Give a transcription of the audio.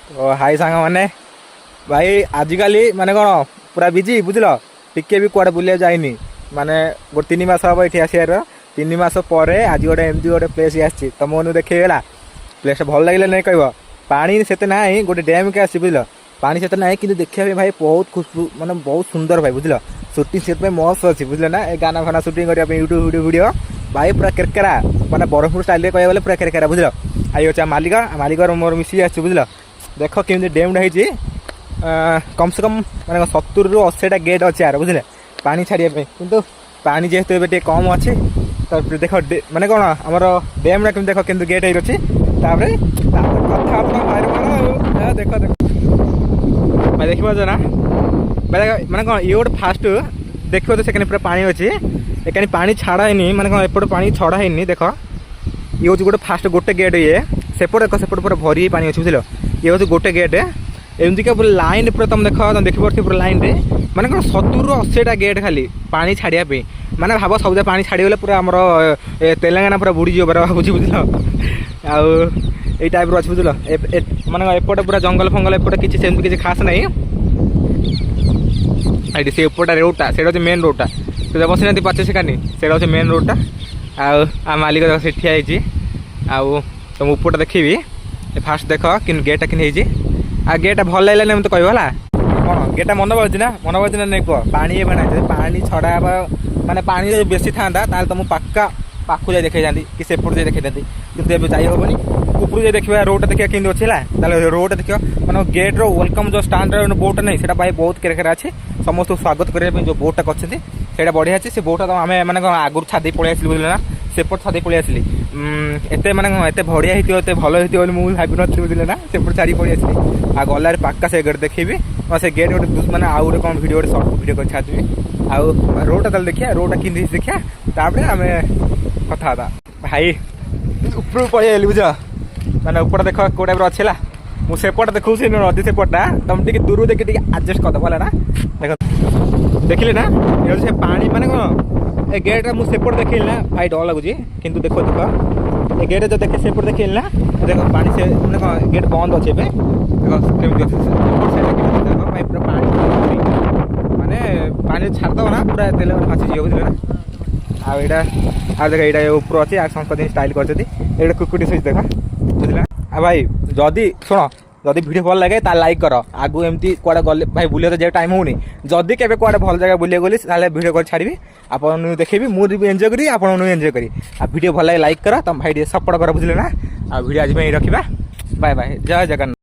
तो हाई सांग मैंने भाई आजिकल माने कौन पूरा बिजी बुझल टिके भी कुआडे बुले जाइनी माने गोटे 3 मास हम ये आसार 3 मास पर आज गोटे एमती गोटे प्लेस आसी तुम मन देखला प्लेस भल लगे नहीं कह पानी से ना गोटे डैम के आसी बुझल पानी से ना कि देखा भाई बहुत खुशबू माने बहुत सुंदर भाई बुझल सुटिंग से मस्त अच्छी बुझल ना गाना फाना सुटिंग करने यूट्यूब वीडियो भाई पूरा केरकेरा माने ब्रह्मपुर स्टाइल कह गले पूरा केरकेरा बुझल आई अच्छे मालिक मालिक मोर मिसी आस बुझल देख केमी डैम होती कम से कम मैंने 70 ରୁ 80टा गेट अच्छे यार बुझे पानी छाड़िया किंतु पानी जेहेतु ए कम अच्छे तो देख माने कौन आमर डैम केमी देख केमती गेट हो अच्छी कथा देख देख भाई देख ना माने कौन ये गोटे फास्ट देख तो से पूरा पानी अच्छी एक पानी छाड़ा है माने कौन एपटे पानी छड़ा है देख ये हूँ गोटे फास्ट गोटे गेट ये सेपट देख सेपट पूरा भरी पानी अच्छे बुझल ये हूँ गोटे गेट एमती पूरा लाइन पूरा तुम देख तुम देखिए पूरा लाइन रे माने कौन 70 ରୁ 80टा गेट खाली पानी छाड़िया माने भाव सब पानी छाड़गले पूरा आमर तेलंगाना पूरा बुड़ी जाए भावुँ बुझल आई टाइप अच्छे बुझल माने एपटे पूरा जंगल फंगल एपटे किसी सेमती किसी खास ना ये से एपटा रोडटा से मेन रोडटा तो बस ना 5 सेकेंड से मेन रोडटा आ मालिक से ठिया आउ तुम उपरटा देखी फास्ट देख कि गेटा कि आ गेटा भल लगे मत कहला कौन गेटा मन पड़े ना नहीं कह पानी बना पानी छड़ा माने पानी बेसी था तुम पक्का पाखु जाए देखी जाती कि सेपट जाए देखी जाती कि जाई हेनी ऊपर जाए देखा रोड देखा कि अच्छे रोड देख मैंने गेट वेलकम जो स्टाण्ड बोट नहीं से भाई बहुत केरकेरा अच्छे समस्त स्वागत करने जो बोटा कर बढ़िया अच्छे से बोटा तो आम मैंने आगुरी छादी पलि आसली बुझल ना सेपट छादी पलि आसली एत मैंने एत बढ़िया होते भल होती मुझे भावी नी बुझे ना सेपट छाड़ी पलि आसली आ गलार पक्का से गेट देखी से गेट गोटे मैंने आउ गोटे कौन भिडियो सर्ट भिडियो कर छाड़ी आउ रोडटा तले देखिया रोडटा कि देखिया तापर आम कथा भाई ऊपर पलि बुझ मैंने ऊपर देख कौ टाइप अच्छे मुझे सेपट देखूँ नदी सेपटा तुम टे दूर देखिए आडजस्ट करदेव है ना देख देखिले ना ये से पानी माने कौन ए गेट मुझे सेपट देखिल ना भाई डर लगुच कि देख देख ए गेट जो देखे सेपट देखिल ना देख पानी से मैंने कौन गेट बंद अच्छे देख केमी अच्छे भाई पूरा पानी माने पानी छाड़देव ना पूरा तेल भासी बुझे ना आ देख ये ऊपर अच्छे आ संस्कृति स्टाइल कर कुकुटी सुच देख बुझला आ भाई जदि शुण जदि वीडियो भल लगे लाइक कर आगु एमती कुआडे गले भाई बुले तो टाइम होनी जदि केबे कुआडे भल जगह बुले गली वीडियो कर छाड़ी आपन देखी मुझे एंजॉय करी आपन एंजॉय करी आ वीडियो भल लगे लाइक कर तुम भाई सपोर्ट कर बुझले ना आ वीडियो आज रखा बाय बाय जय जगन्नाथ।